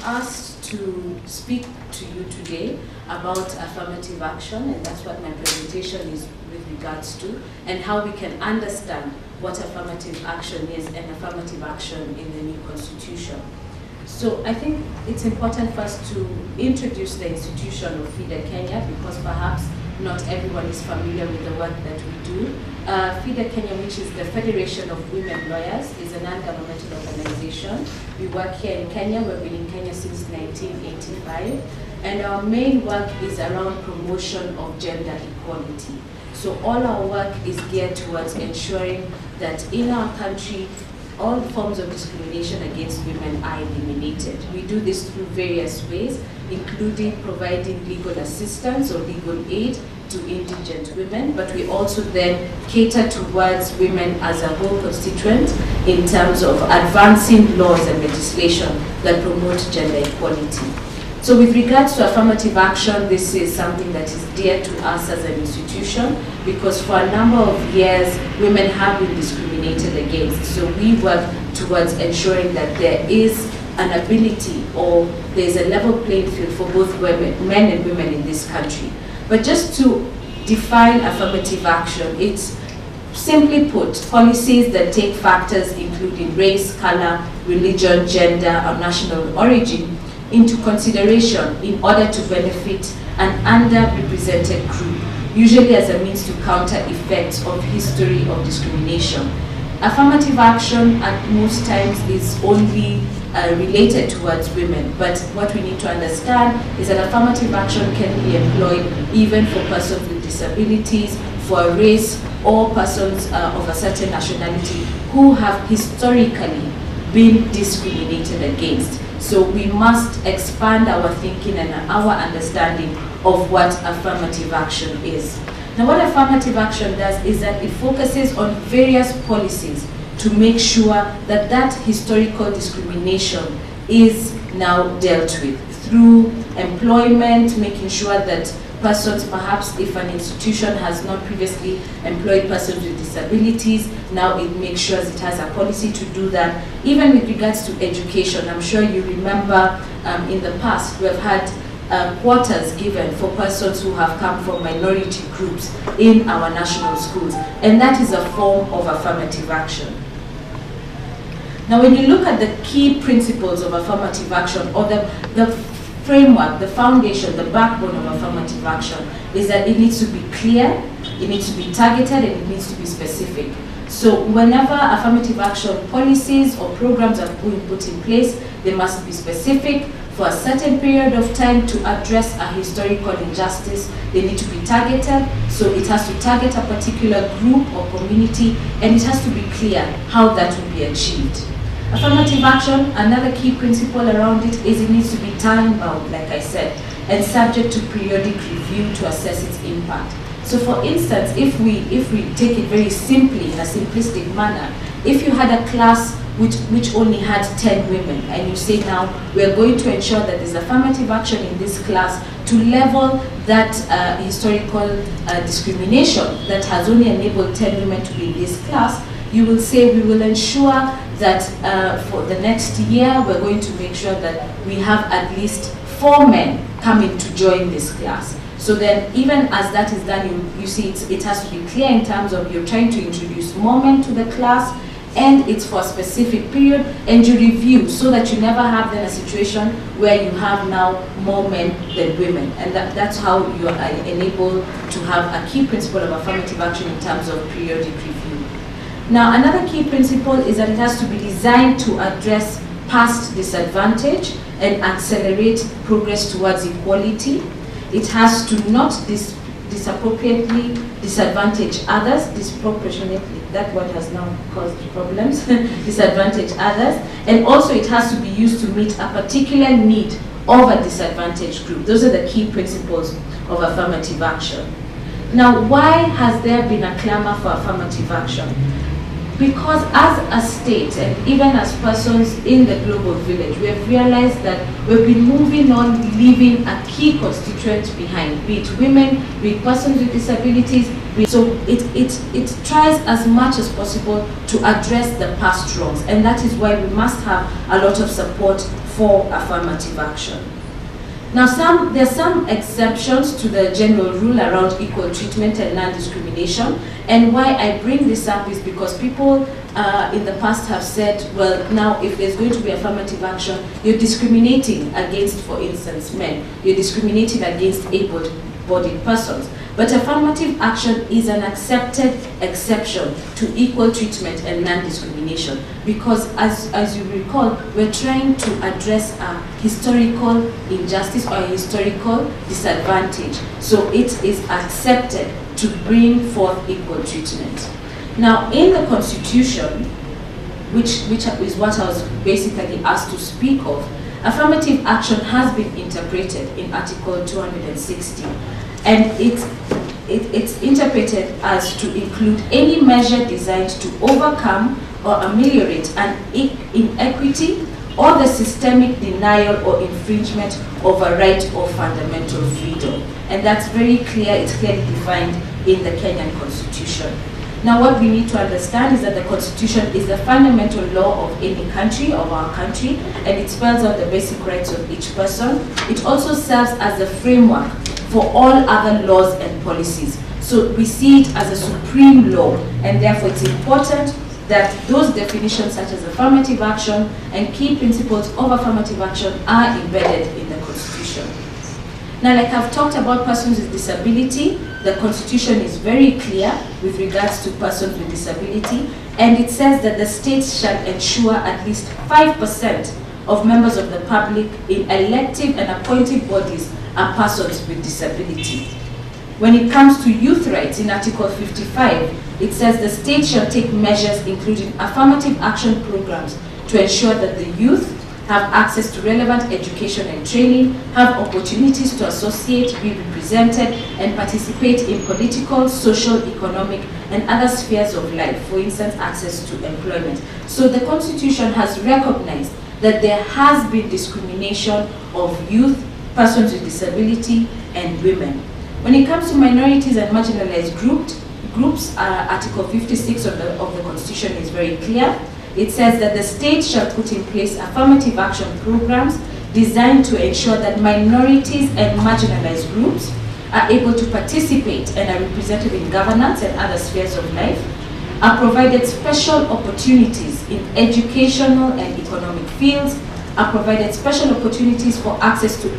asked to speak to you today about affirmative action, and that's what my presentation is with regards to, and how we can understand what affirmative action is and affirmative action in the new constitution. So I think it's important for us to introduce the institution of FIDA Kenya, because perhaps not everyone is familiar with the work that we do. FIDA Kenya, which is the Federation of Women Lawyers, is a non-governmental organization. We work here in Kenya. We've been in Kenya since 1985. And our main work is around promotion of gender equality. So all our work is geared towards ensuring that in our country, all forms of discrimination against women are eliminated. We do this through various ways, including providing legal assistance or legal aid to indigent women, but we also then cater towards women as a whole constituent in terms of advancing laws and legislation that promote gender equality. So with regards to affirmative action, this is something that is dear to us as an institution, because for a number of years, women have been discriminated against. So we work towards ensuring that there is an ability, or there's a level playing field for both women, men and women in this country. But just to define affirmative action, it's simply put, policies that take factors including race, color, religion, gender, or national origin into consideration in order to benefit an underrepresented group, usually as a means to counter effects of history of discrimination. Affirmative action at most times is only related towards women, but what we need to understand is that affirmative action can be employed even for persons with disabilities, for a race, or persons of a certain nationality who have historically been discriminated against. So we must expand our thinking and our understanding of what affirmative action is. Now, what affirmative action does is that it focuses on various policies to make sure that that historical discrimination is now dealt with through employment, making sure that persons, perhaps if an institution has not previously employed persons with disabilities, now it makes sure it has a policy to do that. Even with regards to education, I'm sure you remember in the past we have had quotas given for persons who have come from minority groups in our national schools, and that is a form of affirmative action. Now, when you look at the key principles of affirmative action, or the framework, the foundation, the backbone of affirmative action, is that it needs to be clear, it needs to be targeted, and it needs to be specific. So whenever affirmative action policies or programs are being put in place, they must be specific for a certain period of time to address a historical injustice. They need to be targeted, so it has to target a particular group or community, and it has to be clear how that will be achieved. Affirmative action, another key principle around it is it needs to be time-bound, like I said, and subject to periodic review to assess its impact. So for instance, if we take it very simply, in a simplistic manner, if you had a class which only had 10 women, and you say now we are going to ensure that there's affirmative action in this class to level that historical discrimination that has only enabled 10 women to be in this class, you will say we will ensure that for the next year we're going to make sure that we have at least 4 men coming to join this class. So then even as that is done, you see it has to be clear in terms of you're trying to introduce more men to the class, and it's for a specific period, and you review so that you never have then a situation where you have now more men than women. And that's how you are enabled to have a key principle of affirmative action in terms of periodic review. Now, another key principle is that it has to be designed to address past disadvantage and accelerate progress towards equality. It has to not disappropriately disadvantage others, disproportionately, that word has now caused problems, disadvantage others, and also it has to be used to meet a particular need of a disadvantaged group. Those are the key principles of affirmative action. Now, why has there been a clamor for affirmative action? Because as a state, and even as persons in the global village, we have realized that we've been moving on, leaving a key constituent behind, be it women, be it persons with disabilities, So it tries as much as possible to address the past wrongs, and that is why we must have a lot of support for affirmative action. Now, there are some exceptions to the general rule around equal treatment and non-discrimination, and why I bring this up is because people in the past have said, well, now if there's going to be affirmative action, you're discriminating against, for instance, men, you're discriminating against able-bodied persons. But affirmative action is an accepted exception to equal treatment and non-discrimination, because as you recall, we're trying to address a historical injustice or a historical disadvantage. So it is accepted to bring forth equal treatment. Now, in the Constitution, which is what I was basically asked to speak of, affirmative action has been interpreted in Article 260. And it's interpreted as to include any measure designed to overcome or ameliorate an inequity or the systemic denial or infringement of a right or fundamental freedom. And that's very clear, it's clearly defined in the Kenyan Constitution. Now, what we need to understand is that the Constitution is the fundamental law of any country, of our country, and it spells out the basic rights of each person. It also serves as a framework for all other laws and policies. So we see it as a supreme law, and therefore it's important that those definitions such as affirmative action and key principles of affirmative action are embedded in the Constitution. Now, like I've talked about persons with disability, the Constitution is very clear with regards to persons with disability, and it says that the states shall ensure at least 5% of members of the public in elective and appointed bodies are persons with disability. When it comes to youth rights, in Article 55, it says the state shall take measures including affirmative action programs to ensure that the youth have access to relevant education and training, have opportunities to associate, be represented, and participate in political, social, economic, and other spheres of life, for instance, access to employment. So the Constitution has recognized that there has been discrimination of youth, persons with disability, and women. When it comes to minorities and marginalized groups, Article 56 of the Constitution is very clear. It says that the state shall put in place affirmative action programs designed to ensure that minorities and marginalized groups are able to participate and are represented in governance and other spheres of life, are provided special opportunities in educational and economic fields, are provided special opportunities for access to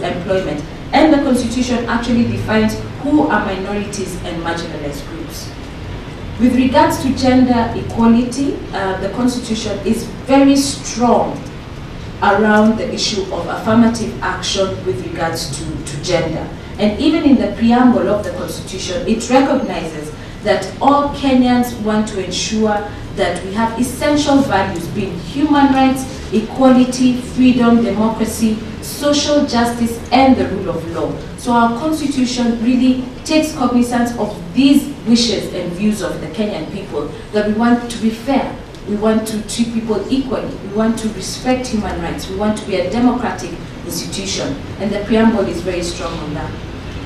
employment. And the Constitution actually defines who are minorities and marginalized groups. With regards to gender equality, the Constitution is very strong around the issue of affirmative action with regards to gender. And even in the preamble of the Constitution, it recognizes that all Kenyans want to ensure that we have essential values being human rights, equality, freedom, democracy, social justice, and the rule of law. So our Constitution really takes cognizance of these wishes and views of the Kenyan people, that we want to be fair, we want to treat people equally, we want to respect human rights, we want to be a democratic institution, and the preamble is very strong on that.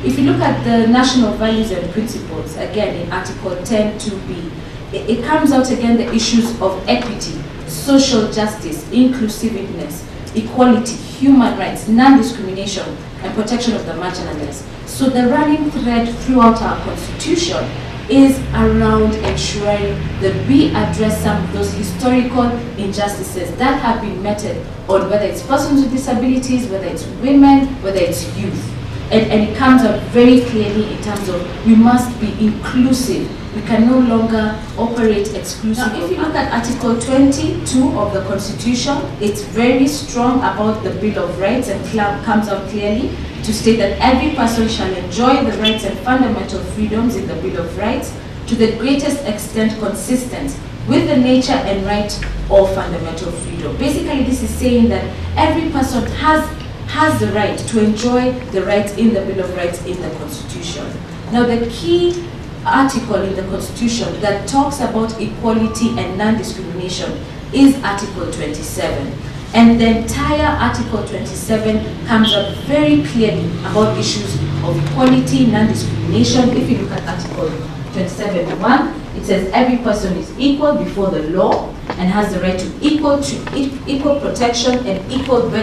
If you look at the national values and principles, again in Article 10(2)(b), it comes out again the issues of equity, social justice, inclusiveness, equality, human rights, non-discrimination, and protection of the marginalized. So the running thread throughout our Constitution is around ensuring that we address some of those historical injustices that have been meted on whether it's persons with disabilities, whether it's women, whether it's youth. And it comes out very clearly in terms of we must be inclusive. We can no longer operate exclusively. Now, if you look at Article 22 of the Constitution, it's very strong about the Bill of Rights and comes out clearly to state that every person shall enjoy the rights and fundamental freedoms in the Bill of Rights to the greatest extent consistent with the nature and right of fundamental freedom. Basically, this is saying that every person has the right to enjoy the rights in the Bill of Rights in the Constitution. Now, the key article in the Constitution that talks about equality and non-discrimination is Article 27. And the entire Article 27 comes up very clearly about issues of equality, non-discrimination. If you look at Article 27(1), it says every person is equal before the law and has the right to equal protection and equal benefit.